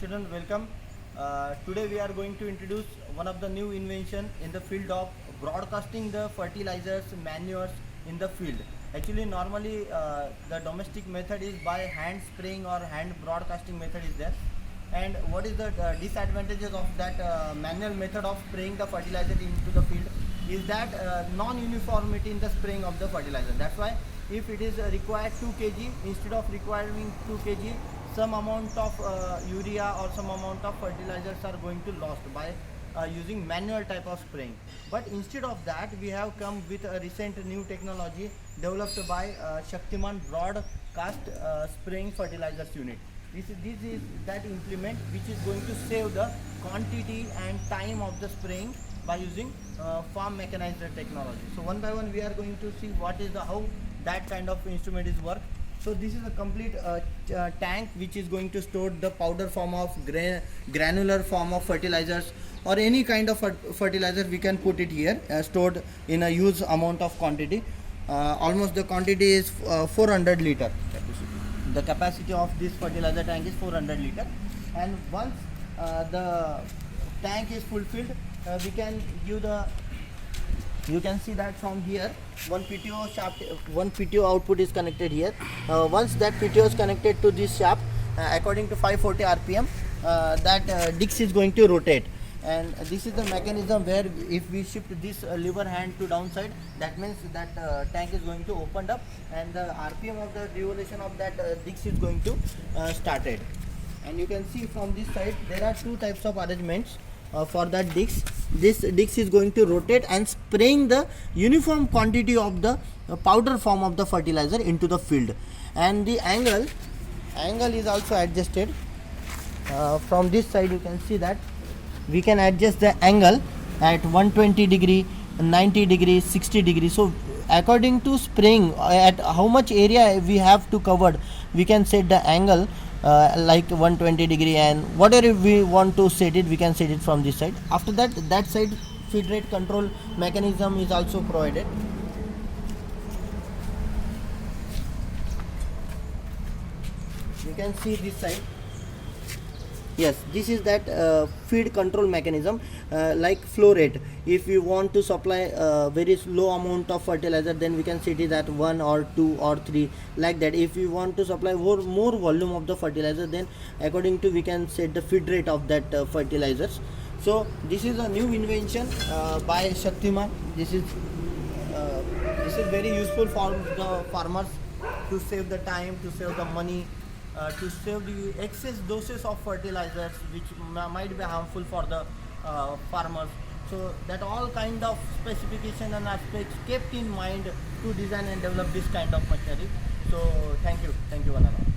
Students, welcome. Today we are going to introduce one of the new invention in the field of broadcasting the fertilizers, manures in the field. Actually, normally the domestic method is by hand spraying or hand broadcasting method is there. And what is the disadvantages of that manual method of spraying the fertilizer into the field is that non-uniformity in the spraying of the fertilizer. That's why if it is required 2 kg, instead of requiring 2 kg, some amount of urea or some amount of fertilizers are going to lost by using manual type of spraying. But instead of that, we have come with a recent new technology developed by Shaktiman broadcast spraying fertilizers unit. This is that implement which is going to save the quantity and time of the spraying by using farm mechanized technology. So one by one we are going to see what is the how that kind of instrument is work. So this is a complete tank which is going to store the powder form of granular form of fertilizers or any kind of fertilizer we can put it here stored in a huge amount of quantity. Almost the quantity is 400 liter. The capacity of this fertilizer tank is 400 liter, and once the tank is fulfilled, we can give the, you can see that from here one PTO shaft, one PTO output is connected here. Once that PTO is connected to this shaft, according to 540 rpm, that disc is going to rotate. And this is the mechanism where if we shift this lever hand to downside, that means that tank is going to open up and the rpm of the revolution of that disc is going to started. And you can see from this side there are two types of arrangements for that disc. This disc is going to rotate and spraying the uniform quantity of the powder form of the fertilizer into the field. And the angle is also adjusted. From this side you can see that we can adjust the angle at 120 degree, 90 degree, 60 degree. So according to spraying at how much area we have to cover, we can set the angle like 120 degree, and whatever we want to set it, we can set it from this side. After that, that side feed rate control mechanism is also provided. You can see this side. Yes, this is that feed control mechanism, like flow rate. If we want to supply very low amount of fertilizer, then we can set it at 1 or 2 or 3, like that. If we want to supply more volume of the fertilizer, then according to we can set the feed rate of that fertilizers. So this is a new invention by Shaktiman. This is very useful for the farmers to save the time, to save the money, to save the excess doses of fertilizers which might be harmful for the farmers. So that all kind of specification and aspects kept in mind to design and develop this kind of machinery. So thank you one and all.